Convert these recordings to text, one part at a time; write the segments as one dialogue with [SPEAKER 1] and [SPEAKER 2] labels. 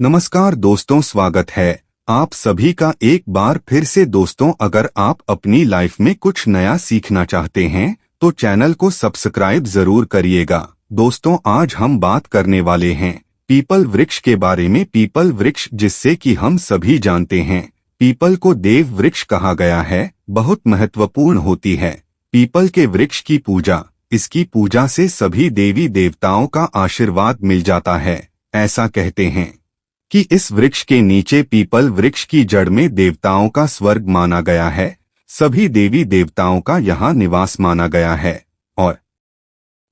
[SPEAKER 1] नमस्कार दोस्तों, स्वागत है आप सभी का एक बार फिर से। दोस्तों, अगर आप अपनी लाइफ में कुछ नया सीखना चाहते हैं तो चैनल को सब्सक्राइब जरूर करिएगा। दोस्तों, आज हम बात करने वाले हैं पीपल वृक्ष के बारे में। पीपल वृक्ष, जिससे कि हम सभी जानते हैं, पीपल को देव वृक्ष कहा गया है, बहुत महत्वपूर्ण होती है। पीपल के वृक्ष की पूजा, इसकी पूजा से सभी देवी देवताओं का आशीर्वाद मिल जाता है। ऐसा कहते हैं कि इस वृक्ष के नीचे पीपल वृक्ष की जड़ में देवताओं का स्वर्ग माना गया है। सभी देवी देवताओं का यहाँ निवास माना गया है। और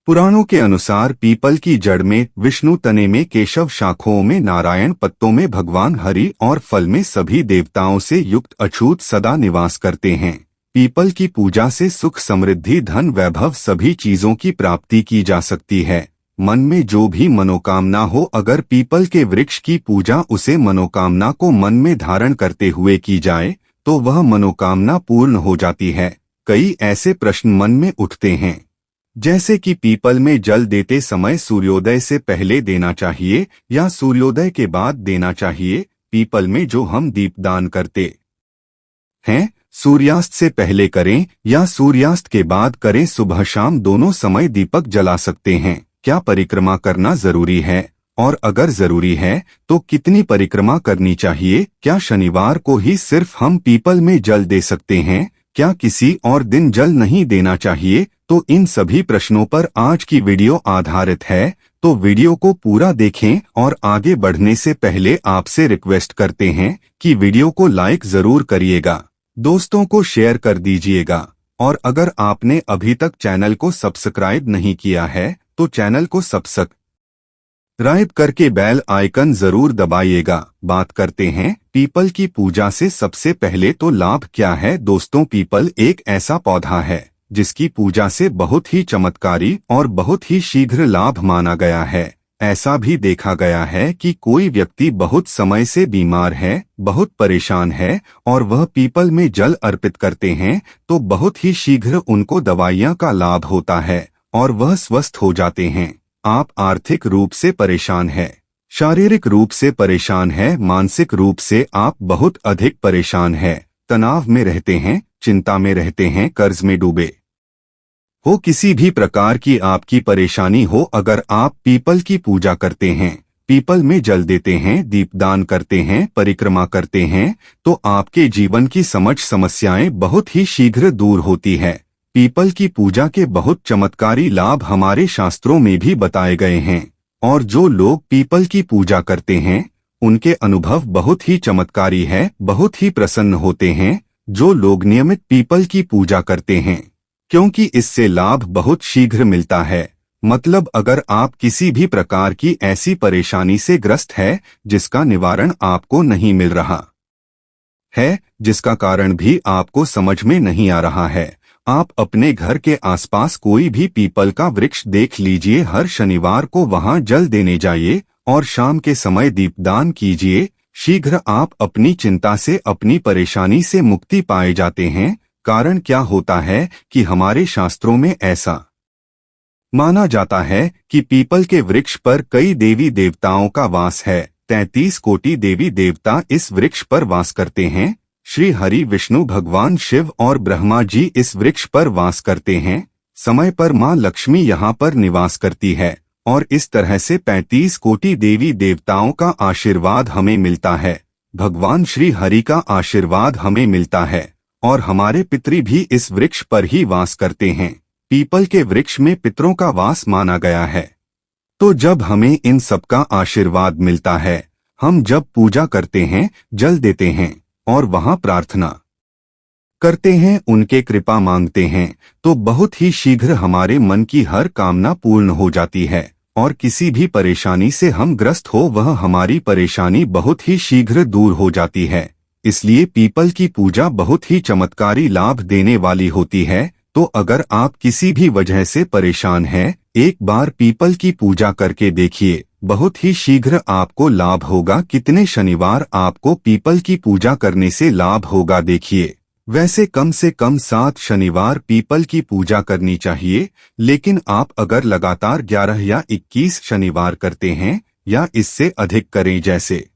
[SPEAKER 1] पुराणों के अनुसार पीपल की जड़ में विष्णु, तने में केशव, शाखाओं में नारायण, पत्तों में भगवान हरि और फल में सभी देवताओं से युक्त अछूत सदा निवास करते हैं। पीपल की पूजा से सुख, समृद्धि, धन, वैभव सभी चीजों की प्राप्ति की जा सकती है। मन में जो भी मनोकामना हो, अगर पीपल के वृक्ष की पूजा उसे मनोकामना को मन में धारण करते हुए की जाए तो वह मनोकामना पूर्ण हो जाती है। कई ऐसे प्रश्न मन में उठते हैं, जैसे कि पीपल में जल देते समय सूर्योदय से पहले देना चाहिए या सूर्योदय के बाद देना चाहिए। पीपल में जो हम दीपदान करते हैं, सूर्यास्त से पहले करें या सूर्यास्त के बाद करें, सुबह शाम दोनों समय दीपक जला सकते हैं। क्या परिक्रमा करना जरूरी है, और अगर जरूरी है तो कितनी परिक्रमा करनी चाहिए? क्या शनिवार को ही सिर्फ हम पीपल में जल दे सकते हैं? क्या किसी और दिन जल नहीं देना चाहिए? तो इन सभी प्रश्नों पर आज की वीडियो आधारित है, तो वीडियो को पूरा देखें। और आगे बढ़ने से पहले आपसे रिक्वेस्ट करते हैं कि वीडियो को लाइक जरूर करिएगा, दोस्तों को शेयर कर दीजिएगा, और अगर आपने अभी तक चैनल को सब्सक्राइब नहीं किया है तो चैनल को सब्सक्राइब करके बेल आइकन जरूर दबाइएगा। बात करते हैं पीपल की पूजा से। सबसे पहले तो लाभ क्या है? दोस्तों, पीपल एक ऐसा पौधा है जिसकी पूजा से बहुत ही चमत्कारी और बहुत ही शीघ्र लाभ माना गया है। ऐसा भी देखा गया है कि कोई व्यक्ति बहुत समय से बीमार है, बहुत परेशान है, और वह पीपल में जल अर्पित करते हैं तो बहुत ही शीघ्र उनको दवाइयां का लाभ होता है और वह स्वस्थ हो जाते हैं। आप आर्थिक रूप से परेशान है, शारीरिक रूप से परेशान है, मानसिक रूप से आप बहुत अधिक परेशान है, तनाव में रहते हैं, चिंता में रहते हैं, कर्ज में डूबे हो, किसी भी प्रकार की आपकी परेशानी हो, अगर आप पीपल की पूजा करते हैं, पीपल में जल देते हैं, दीपदान करते हैं, परिक्रमा करते हैं, तो आपके जीवन की समस्याएं बहुत ही शीघ्र दूर होती है। पीपल की पूजा के बहुत चमत्कारी लाभ हमारे शास्त्रों में भी बताए गए हैं, और जो लोग पीपल की पूजा करते हैं उनके अनुभव बहुत ही चमत्कारी है, बहुत ही प्रसन्न होते हैं। जो लोग नियमित पीपल की पूजा करते हैं, क्योंकि इससे लाभ बहुत शीघ्र मिलता है। मतलब अगर आप किसी भी प्रकार की ऐसी परेशानी से ग्रस्त है जिसका निवारण आपको नहीं मिल रहा है, जिसका कारण भी आपको समझ में नहीं आ रहा है, आप अपने घर के आसपास कोई भी पीपल का वृक्ष देख लीजिए, हर शनिवार को वहां जल देने जाइए और शाम के समय दीपदान कीजिए। शीघ्र आप अपनी चिंता से, अपनी परेशानी से मुक्ति पाए जाते हैं। कारण क्या होता है कि हमारे शास्त्रों में ऐसा माना जाता है कि पीपल के वृक्ष पर कई देवी देवताओं का वास है। 33 कोटि देवी देवता इस वृक्ष पर वास करते हैं। श्री हरि, विष्णु, भगवान शिव और ब्रह्मा जी इस वृक्ष पर वास करते हैं। समय पर माँ लक्ष्मी यहाँ पर निवास करती है, और इस तरह से 35 कोटि देवी देवताओं का आशीर्वाद हमें मिलता है। भगवान श्री हरि का आशीर्वाद हमें मिलता है, और हमारे पितृ भी इस वृक्ष पर ही वास करते हैं। पीपल के वृक्ष में पितरों का वास माना गया है। तो जब हमें इन सबका आशीर्वाद मिलता है, हम जब पूजा करते हैं, जल देते हैं और वहां प्रार्थना करते हैं, उनके कृपा मांगते हैं, तो बहुत ही शीघ्र हमारे मन की हर कामना पूर्ण हो जाती है। और किसी भी परेशानी से हम ग्रस्त हो, वह हमारी परेशानी बहुत ही शीघ्र दूर हो जाती है। इसलिए पीपल की पूजा बहुत ही चमत्कारी लाभ देने वाली होती है। तो अगर आप किसी भी वजह से परेशान हैं, एक बार पीपल की पूजा करके देखिए, बहुत ही शीघ्र आपको लाभ होगा। कितने शनिवार आपको पीपल की पूजा करने से लाभ होगा, देखिए। वैसे कम से कम 7 शनिवार पीपल की पूजा करनी चाहिए, लेकिन आप अगर लगातार 11 या 21 शनिवार करते हैं या इससे अधिक करें, जैसे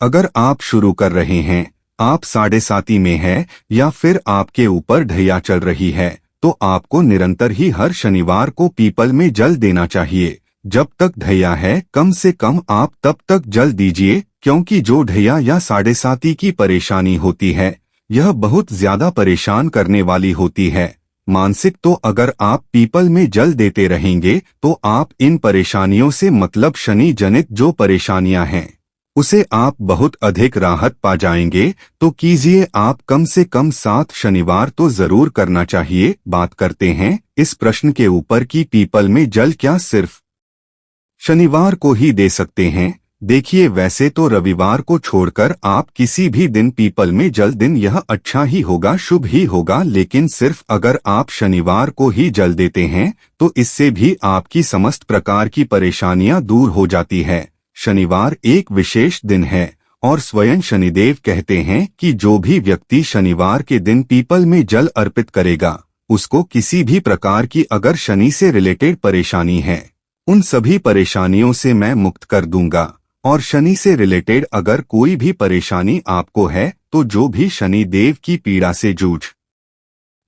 [SPEAKER 1] अगर आप शुरू कर रहे हैं, आप 7:30 में है या फिर आपके ऊपर ढैया चल रही है, तो आपको निरंतर ही हर शनिवार को पीपल में जल देना चाहिए। जब तक ढैया है कम से कम आप तब तक जल दीजिए, क्योंकि जो ढैया या 7:30 की परेशानी होती है यह बहुत ज्यादा परेशान करने वाली होती है। मानसिक तो अगर आप पीपल में जल देते रहेंगे तो आप इन परेशानियों से मतलब शनि जनित जो परेशानियां हैं उसे आप बहुत अधिक राहत पा जाएंगे। तो कीजिए, आप कम से कम 7 शनिवार तो जरूर करना चाहिए। बात करते हैं इस प्रश्न के ऊपर कि पीपल में जल क्या सिर्फ शनिवार को ही दे सकते हैं। देखिए, वैसे तो रविवार को छोड़कर आप किसी भी दिन पीपल में जल दिन यह अच्छा ही होगा, शुभ ही होगा, लेकिन सिर्फ अगर आप शनिवार को ही जल देते हैं तो इससे भी आपकी समस्त प्रकार की परेशानियां दूर हो जाती है। शनिवार एक विशेष दिन है और स्वयं शनिदेव कहते हैं कि जो भी व्यक्ति शनिवार के दिन पीपल में जल अर्पित करेगा उसको किसी भी प्रकार की अगर शनि से रिलेटेड परेशानी है उन सभी परेशानियों से मैं मुक्त कर दूंगा। और शनि से रिलेटेड अगर कोई भी परेशानी आपको है तो जो भी शनि देव की पीड़ा से जूझ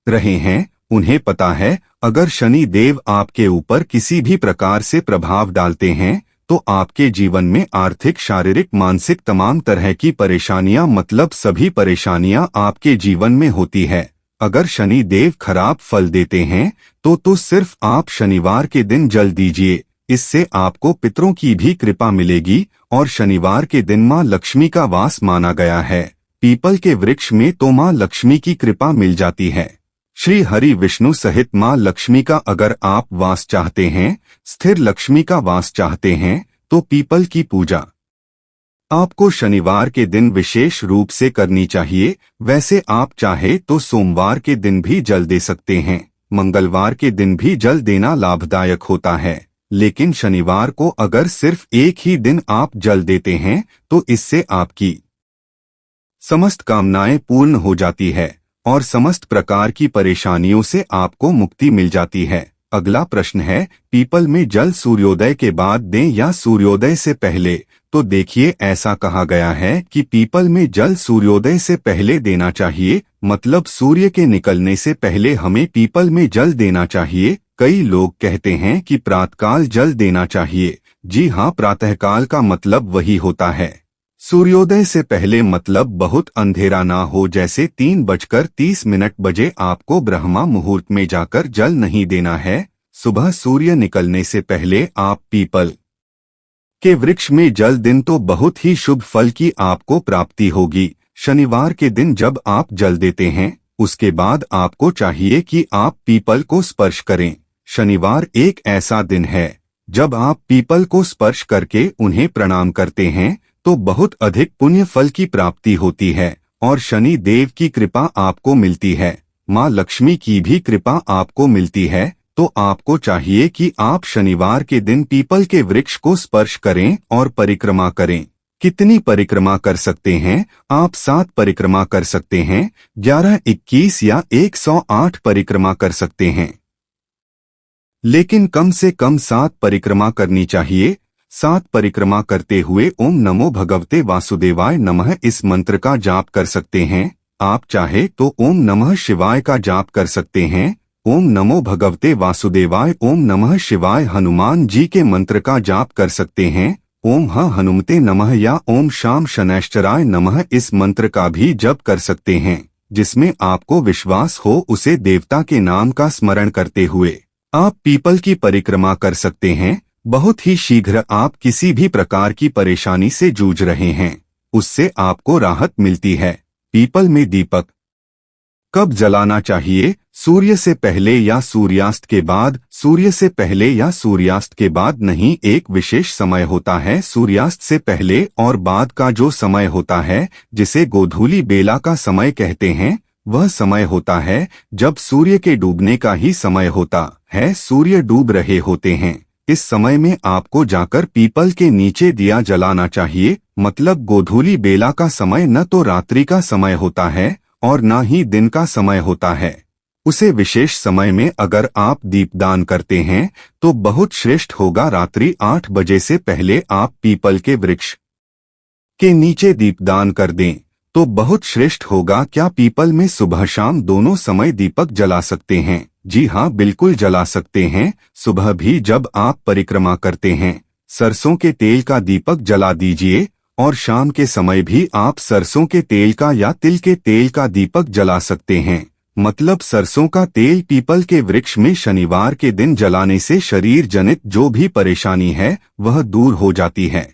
[SPEAKER 1] रहे हैं उन्हें पता है, अगर शनि देव आपके ऊपर किसी भी प्रकार से प्रभाव डालते हैं तो आपके जीवन में आर्थिक, शारीरिक, मानसिक तमाम तरह की परेशानियां मतलब सभी परेशानियां आपके जीवन में होती है। अगर शनि देव खराब फल देते हैं तो सिर्फ आप शनिवार के दिन जल दीजिए। इससे आपको पितरों की भी कृपा मिलेगी और शनिवार के दिन मां लक्ष्मी का वास माना गया है। पीपल के वृक्ष में तो मां लक्ष्मी की कृपा मिल जाती है। श्री हरि विष्णु सहित मां लक्ष्मी का अगर आप वास चाहते हैं, स्थिर लक्ष्मी का वास चाहते हैं, तो पीपल की पूजा आपको शनिवार के दिन विशेष रूप से करनी चाहिए। वैसे आप चाहे तो सोमवार के दिन भी जल दे सकते हैं, मंगलवार के दिन भी जल देना लाभदायक होता है, लेकिन शनिवार को अगर सिर्फ एक ही दिन आप जल देते हैं तो इससे आपकी समस्त कामनाएं पूर्ण हो जाती है और समस्त प्रकार की परेशानियों से आपको मुक्ति मिल जाती है। अगला प्रश्न है, पीपल में जल सूर्योदय के बाद दें या सूर्योदय से पहले? तो देखिए, ऐसा कहा गया है कि पीपल में जल सूर्योदय से पहले देना चाहिए, मतलब सूर्य के निकलने से पहले हमें पीपल में जल देना चाहिए। कई लोग कहते हैं कि प्रातःकाल जल देना चाहिए। जी हाँ, प्रातःकाल का मतलब वही होता है सूर्योदय से पहले, मतलब बहुत अंधेरा ना हो, जैसे 3:30 बजे आपको ब्रह्मा मुहूर्त में जाकर जल नहीं देना है। सुबह सूर्य निकलने से पहले आप पीपल के वृक्ष में जल दिन तो बहुत ही शुभ फल की आपको प्राप्ति होगी। शनिवार के दिन जब आप जल देते हैं उसके बाद आपको चाहिए कि आप पीपल को स्पर्श करें। शनिवार एक ऐसा दिन है जब आप पीपल को स्पर्श करके उन्हें प्रणाम करते हैं तो बहुत अधिक पुण्य फल की प्राप्ति होती है और शनि देव की कृपा आपको मिलती है, माँ लक्ष्मी की भी कृपा आपको मिलती है। तो आपको चाहिए कि आप शनिवार के दिन पीपल के वृक्ष को स्पर्श करें और परिक्रमा करें। कितनी परिक्रमा कर सकते हैं आप? 7 परिक्रमा कर सकते हैं, 11, 21 या 108 परिक्रमा कर सकते हैं, लेकिन कम से कम 7 परिक्रमा करनी चाहिए। 7 परिक्रमा करते हुए ओम नमो भगवते वासुदेवाय नमः इस मंत्र का जाप कर सकते हैं। आप चाहे तो ओम नमः शिवाय का जाप कर सकते हैं। ओम नमो भगवते वासुदेवाय, ओम नमः शिवाय हनुमान जी के मंत्र का जाप कर सकते हैं। ओम हनुमते नमः या ओम शाम शनैश्चराय नमः इस मंत्र का भी जप कर सकते हैं। जिसमें आपको विश्वास हो उसे देवता के नाम का स्मरण करते हुए आप पीपल की परिक्रमा कर सकते हैं। बहुत ही शीघ्र आप किसी भी प्रकार की परेशानी से जूझ रहे हैं उससे आपको राहत मिलती है। पीपल में दीपक कब जलाना चाहिए? सूर्य से पहले या सूर्यास्त के बाद? सूर्य से पहले या सूर्यास्त के बाद नहीं, एक विशेष समय होता है सूर्यास्त से पहले और बाद का जो समय होता है जिसे गोधूली बेला का समय कहते हैं, वह समय होता है जब सूर्य के डूबने का ही समय होता है। सूर्य डूब रहे होते हैं, इस समय में आपको जाकर पीपल के नीचे दिया जलाना चाहिए। मतलब गोधूली बेला का समय न तो रात्रि का समय होता है और न ही दिन का समय होता है। उसे विशेष समय में अगर आप दीपदान करते हैं तो बहुत श्रेष्ठ होगा। रात्रि 8 बजे से पहले आप पीपल के वृक्ष के नीचे दीपदान कर दें तो बहुत श्रेष्ठ होगा। क्या पीपल में सुबह शाम दोनों समय दीपक जला सकते हैं? जी हाँ, बिल्कुल जला सकते हैं। सुबह भी जब आप परिक्रमा करते हैं सरसों के तेल का दीपक जला दीजिए और शाम के समय भी आप सरसों के तेल का या तिल के तेल का दीपक जला सकते हैं। मतलब सरसों का तेल पीपल के वृक्ष में शनिवार के दिन जलाने से शरीर जनित जो भी परेशानी है वह दूर हो जाती है।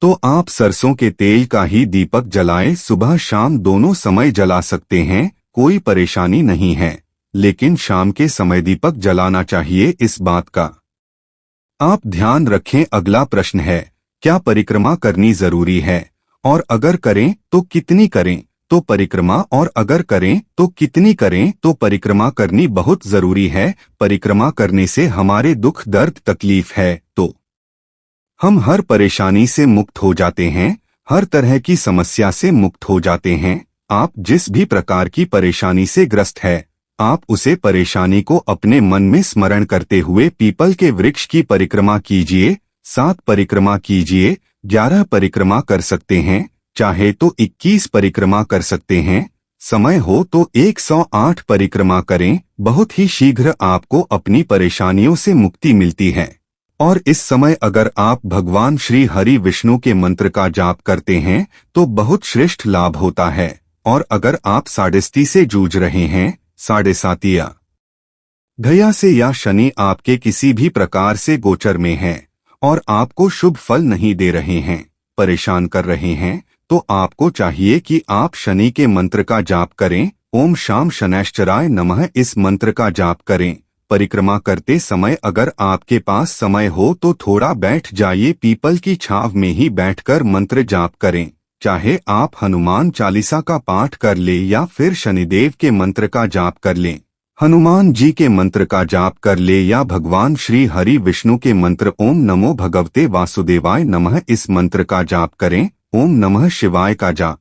[SPEAKER 1] तो आप सरसों के तेल का ही दीपक जलाएं, सुबह शाम दोनों समय जला सकते हैं, कोई परेशानी नहीं है। लेकिन शाम के समय दीपक जलाना चाहिए, इस बात का आप ध्यान रखें। अगला प्रश्न है, क्या परिक्रमा करनी जरूरी है और अगर करें तो कितनी करें? तो परिक्रमा और अगर करें तो कितनी करें? तो परिक्रमा करनी बहुत जरूरी है। परिक्रमा करने से हमारे दुख दर्द तकलीफ है तो हम हर परेशानी से मुक्त हो जाते हैं, हर तरह की समस्या से मुक्त हो जाते हैं। आप जिस भी प्रकार की परेशानी से ग्रस्त है आप उसे परेशानी को अपने मन में स्मरण करते हुए पीपल के वृक्ष की परिक्रमा कीजिए। 7 परिक्रमा कीजिए, 11 परिक्रमा कर सकते हैं, चाहे तो 21 परिक्रमा कर सकते हैं। समय हो तो 108 परिक्रमा करें। बहुत ही शीघ्र आपको अपनी परेशानियों से मुक्ति मिलती है। और इस समय अगर आप भगवान श्री हरि विष्णु के मंत्र का जाप करते हैं तो बहुत श्रेष्ठ लाभ होता है। और अगर आप साढ़ेस्ती से जूझ रहे हैं, साढ़े सातिया घया से या शनि आपके किसी भी प्रकार से गोचर में है और आपको शुभ फल नहीं दे रहे हैं, परेशान कर रहे हैं, तो आपको चाहिए कि आप शनि के मंत्र का जाप करें। ओम शाम शनैश्चराय नमः इस मंत्र का जाप करें। परिक्रमा करते समय अगर आपके पास समय हो तो थोड़ा बैठ जाइए, पीपल की छांव में ही बैठकर मंत्र जाप करें। चाहे आप हनुमान चालीसा का पाठ कर ले या फिर शनिदेव के मंत्र का जाप कर लें, हनुमान जी के मंत्र का जाप कर ले या भगवान श्री हरि विष्णु के मंत्र ओम नमो भगवते वासुदेवाय नमः इस मंत्र का जाप करें। ओम नमः शिवाय का जाप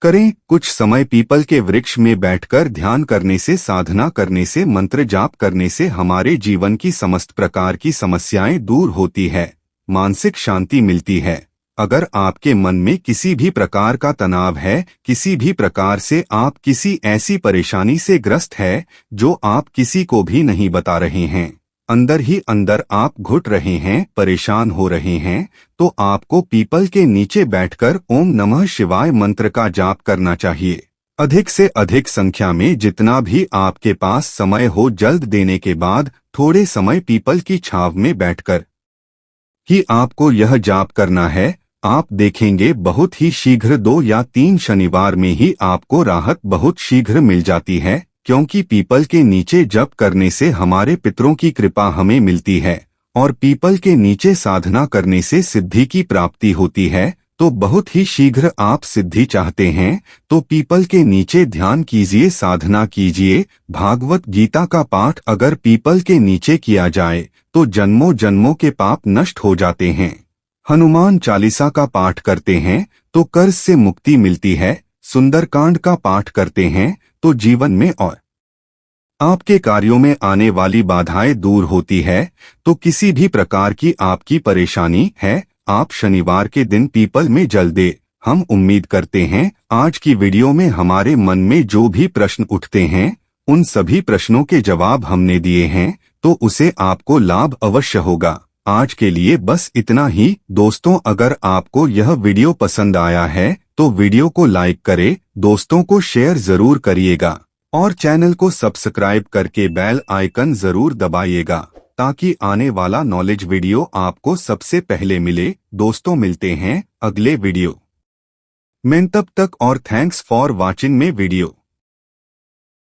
[SPEAKER 1] करें। कुछ समय पीपल के वृक्ष में बैठकर ध्यान करने से, साधना करने से, मंत्र जाप करने से हमारे जीवन की समस्त प्रकार की समस्याएं दूर होती है, मानसिक शांति मिलती है। अगर आपके मन में किसी भी प्रकार का तनाव है, किसी भी प्रकार से आप किसी ऐसी परेशानी से ग्रस्त है जो आप किसी को भी नहीं बता रहे हैं, अंदर ही अंदर आप घुट रहे हैं, परेशान हो रहे हैं, तो आपको पीपल के नीचे बैठकर ओम नमः शिवाय मंत्र का जाप करना चाहिए। अधिक से अधिक संख्या में जितना भी आपके पास समय हो, जल्द देने के बाद थोड़े समय पीपल की छांव में बैठकर ही आपको यह जाप करना है। आप देखेंगे बहुत ही शीघ्र 2 या 3 शनिवार में ही आपको राहत बहुत शीघ्र मिल जाती है, क्योंकि पीपल के नीचे जप करने से हमारे पितरों की कृपा हमें मिलती है और पीपल के नीचे साधना करने से सिद्धि की प्राप्ति होती है। तो बहुत ही शीघ्र आप सिद्धि चाहते हैं तो पीपल के नीचे ध्यान कीजिए, साधना कीजिए। भागवत गीता का पाठ अगर पीपल के नीचे किया जाए तो जन्मों जन्मों के पाप नष्ट हो जाते हैं। हनुमान चालीसा का पाठ करते हैं तो कर्ज से मुक्ति मिलती है। सुंदरकांड का पाठ करते हैं तो जीवन में और आपके कार्यों में आने वाली बाधाएं दूर होती है। तो किसी भी प्रकार की आपकी परेशानी है, आप शनिवार के दिन पीपल में जल दे। हम उम्मीद करते हैं आज की वीडियो में हमारे मन में जो भी प्रश्न उठते हैं उन सभी प्रश्नों के जवाब हमने दिए हैं, तो उसे आपको लाभ अवश्य होगा। आज के लिए बस इतना ही। दोस्तों, अगर आपको यह वीडियो पसंद आया है तो वीडियो को लाइक करें, दोस्तों को शेयर जरूर करिएगा और चैनल को सब्सक्राइब करके बेल आइकन जरूर दबाइएगा ताकि आने वाला नॉलेज वीडियो आपको सबसे पहले मिले। दोस्तों, मिलते हैं अगले वीडियो में, तब तक और थैंक्स फॉर वॉचिंग में वीडियो।